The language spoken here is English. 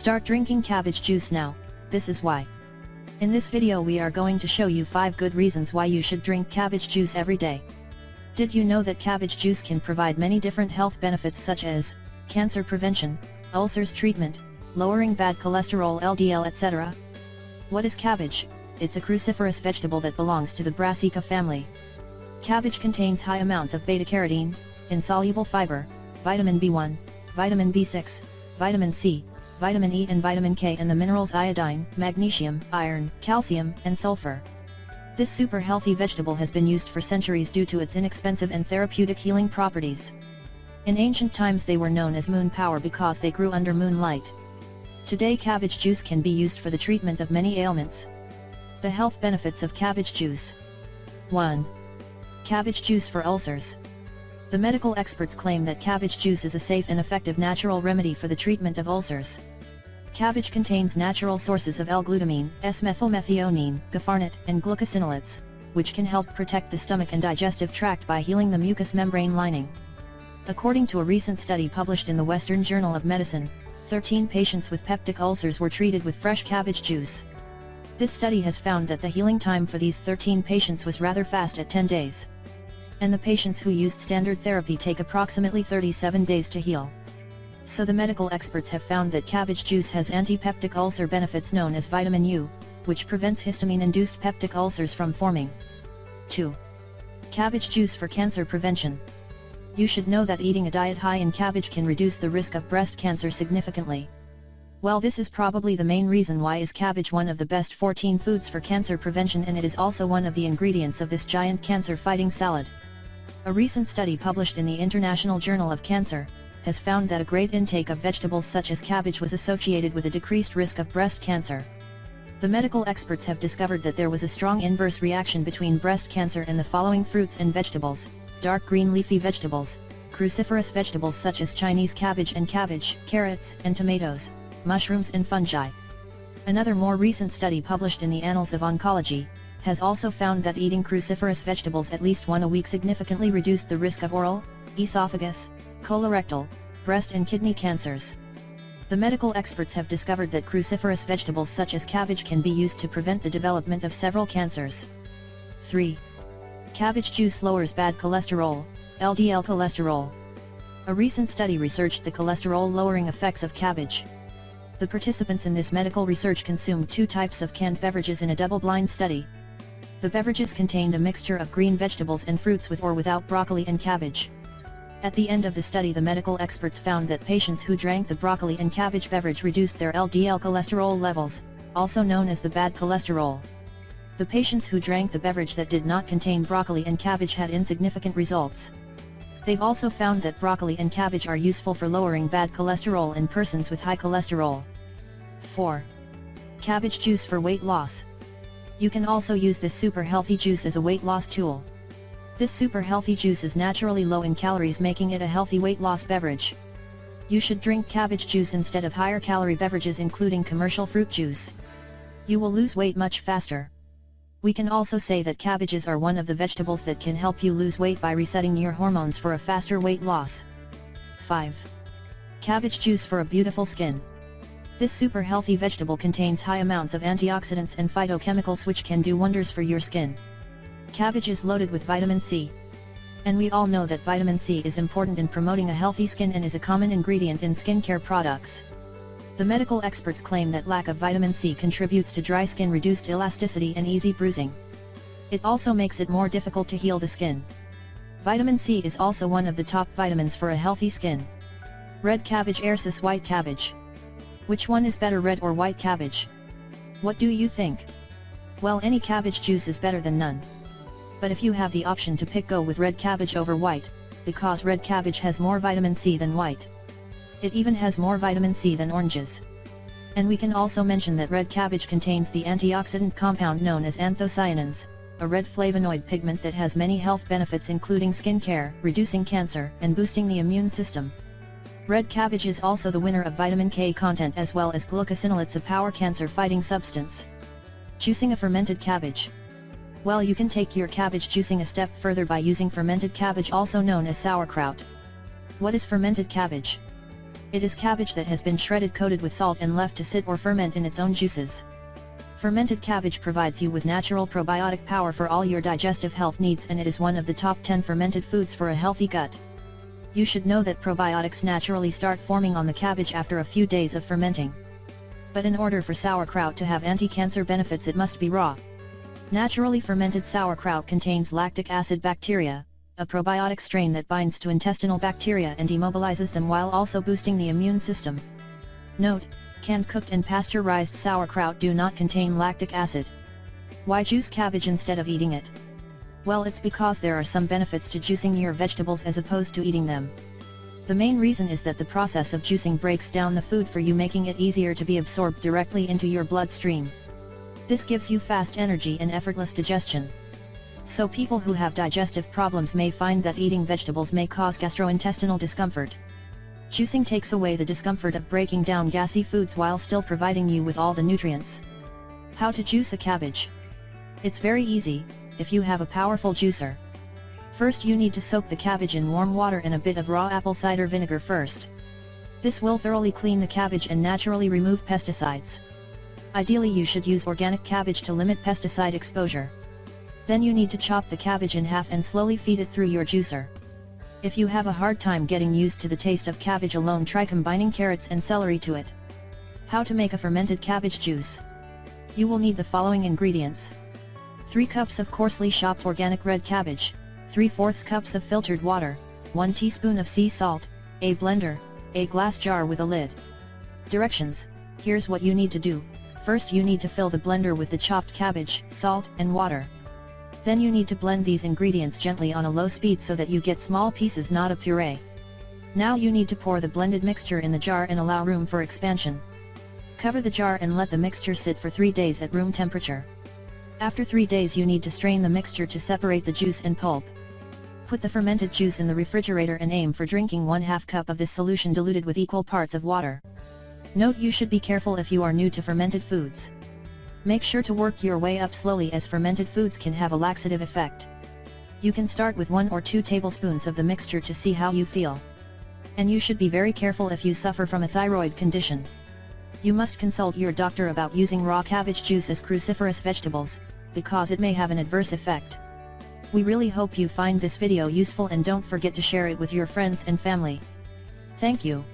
Start drinking cabbage juice now, this is why. In this video we are going to show you 5 good reasons why you should drink cabbage juice every day. Did you know that cabbage juice can provide many different health benefits such as cancer prevention, ulcers treatment, lowering bad cholesterol LDL etc. What is cabbage? It's a cruciferous vegetable that belongs to the Brassica family. Cabbage contains high amounts of beta-carotene, insoluble fiber, vitamin B1, vitamin B6, vitamin C, vitamin E and vitamin K and the minerals iodine, magnesium, iron, calcium, and sulfur. This super healthy vegetable has been used for centuries due to its inexpensive and therapeutic healing properties. In ancient times they were known as moon power because they grew under moonlight. Today cabbage juice can be used for the treatment of many ailments. The health benefits of cabbage juice. 1. Cabbage juice for ulcers. The medical experts claim that cabbage juice is a safe and effective natural remedy for the treatment of ulcers. Cabbage contains natural sources of L-glutamine, S-methylmethionine, gafarnate, and glucosinolates, which can help protect the stomach and digestive tract by healing the mucous membrane lining. According to a recent study published in the Western Journal of Medicine, 13 patients with peptic ulcers were treated with fresh cabbage juice. This study has found that the healing time for these 13 patients was rather fast at 10 days. And the patients who used standard therapy take approximately 37 days to heal. So the medical experts have found that cabbage juice has anti-peptic ulcer benefits known as vitamin U, which prevents histamine-induced peptic ulcers from forming. 2. Cabbage juice for cancer prevention. You should know that eating a diet high in cabbage can reduce the risk of breast cancer significantly. Well, this is probably the main reason why is cabbage one of the best 14 foods for cancer prevention, and it is also one of the ingredients of this giant cancer-fighting salad. A recent study published in the International Journal of Cancer has found that a great intake of vegetables such as cabbage was associated with a decreased risk of breast cancer. The medical experts have discovered that there was a strong inverse reaction between breast cancer and the following fruits and vegetables: dark green leafy vegetables, cruciferous vegetables such as Chinese cabbage and cabbage, carrots and tomatoes, mushrooms and fungi. Another more recent study published in the Annals of Oncology has also found that eating cruciferous vegetables at least once a week significantly reduced the risk of oral, esophagus, colorectal, breast and kidney cancers. The medical experts have discovered that cruciferous vegetables such as cabbage can be used to prevent the development of several cancers. 3. Cabbage juice lowers bad cholesterol, LDL cholesterol. A recent study researched the cholesterol-lowering effects of cabbage. The participants in this medical research consumed 2 types of canned beverages in a double-blind study. The beverages contained a mixture of green vegetables and fruits with or without broccoli and cabbage. At the end of the study, the medical experts found that patients who drank the broccoli and cabbage beverage reduced their LDL cholesterol levels, also known as the bad cholesterol. The patients who drank the beverage that did not contain broccoli and cabbage had insignificant results. They've also found that broccoli and cabbage are useful for lowering bad cholesterol in persons with high cholesterol. 4. Cabbage juice for weight loss. You can also use this super healthy juice as a weight loss tool. This super healthy juice is naturally low in calories, making it a healthy weight loss beverage. You should drink cabbage juice instead of higher calorie beverages including commercial fruit juice. You will lose weight much faster. We can also say that cabbages are one of the vegetables that can help you lose weight by resetting your hormones for a faster weight loss. 5. Cabbage juice for a beautiful skin. This super healthy vegetable contains high amounts of antioxidants and phytochemicals which can do wonders for your skin. Cabbage is loaded with vitamin C. And we all know that vitamin C is important in promoting a healthy skin and is a common ingredient in skincare products. The medical experts claim that lack of vitamin C contributes to dry skin, reduced elasticity and easy bruising. It also makes it more difficult to heal the skin. Vitamin C is also one of the top vitamins for a healthy skin. Red cabbage versus white cabbage. Which one is better, red or white cabbage? What do you think? Well, any cabbage juice is better than none. But if you have the option to pick, go with red cabbage over white, because red cabbage has more vitamin C than white. It even has more vitamin C than oranges. And we can also mention that red cabbage contains the antioxidant compound known as anthocyanins, a red flavonoid pigment that has many health benefits including skin care, reducing cancer, and boosting the immune system. Red cabbage is also the winner of vitamin K content as well as glucosinolates, a power cancer-fighting substance. Juicing a fermented cabbage. Well, you can take your cabbage juicing a step further by using fermented cabbage, also known as sauerkraut. What is fermented cabbage? It is cabbage that has been shredded, coated with salt and left to sit or ferment in its own juices. Fermented cabbage provides you with natural probiotic power for all your digestive health needs, and it is one of the top 10 fermented foods for a healthy gut. You should know that probiotics naturally start forming on the cabbage after a few days of fermenting. But in order for sauerkraut to have anti-cancer benefits, it must be raw. Naturally fermented sauerkraut contains lactic acid bacteria, a probiotic strain that binds to intestinal bacteria and immobilizes them while also boosting the immune system. Note: canned, cooked and pasteurized sauerkraut do not contain lactic acid. Why juice cabbage instead of eating it? Well, it's because there are some benefits to juicing your vegetables as opposed to eating them. The main reason is that the process of juicing breaks down the food for you, making it easier to be absorbed directly into your bloodstream. This gives you fast energy and effortless digestion. So people who have digestive problems may find that eating vegetables may cause gastrointestinal discomfort. Juicing takes away the discomfort of breaking down gassy foods while still providing you with all the nutrients. How to juice a cabbage? It's very easy, if you have a powerful juicer. First, you need to soak the cabbage in warm water and a bit of raw apple cider vinegar first. This will thoroughly clean the cabbage and naturally remove pesticides. Ideally, you should use organic cabbage to limit pesticide exposure. Then you need to chop the cabbage in half and slowly feed it through your juicer. If you have a hard time getting used to the taste of cabbage alone, try combining carrots and celery to it. How to make a fermented cabbage juice? You will need the following ingredients: 3 cups of coarsely chopped organic red cabbage, 3/4 cups of filtered water, 1 teaspoon of sea salt, a blender, a glass jar with a lid. Directions: here's what you need to do. First, you need to fill the blender with the chopped cabbage, salt, and water. Then you need to blend these ingredients gently on a low speed so that you get small pieces, not a puree. Now you need to pour the blended mixture in the jar and allow room for expansion. Cover the jar and let the mixture sit for 3 days at room temperature. After 3 days, you need to strain the mixture to separate the juice and pulp. Put the fermented juice in the refrigerator and aim for drinking 1/2 cup of this solution diluted with equal parts of water. Note: you should be careful if you are new to fermented foods. Make sure to work your way up slowly, as fermented foods can have a laxative effect. You can start with 1 or 2 tablespoons of the mixture to see how you feel. And you should be very careful if you suffer from a thyroid condition. You must consult your doctor about using raw cabbage juice as cruciferous vegetables, because it may have an adverse effect. We really hope you find this video useful, and don't forget to share it with your friends and family. Thank you.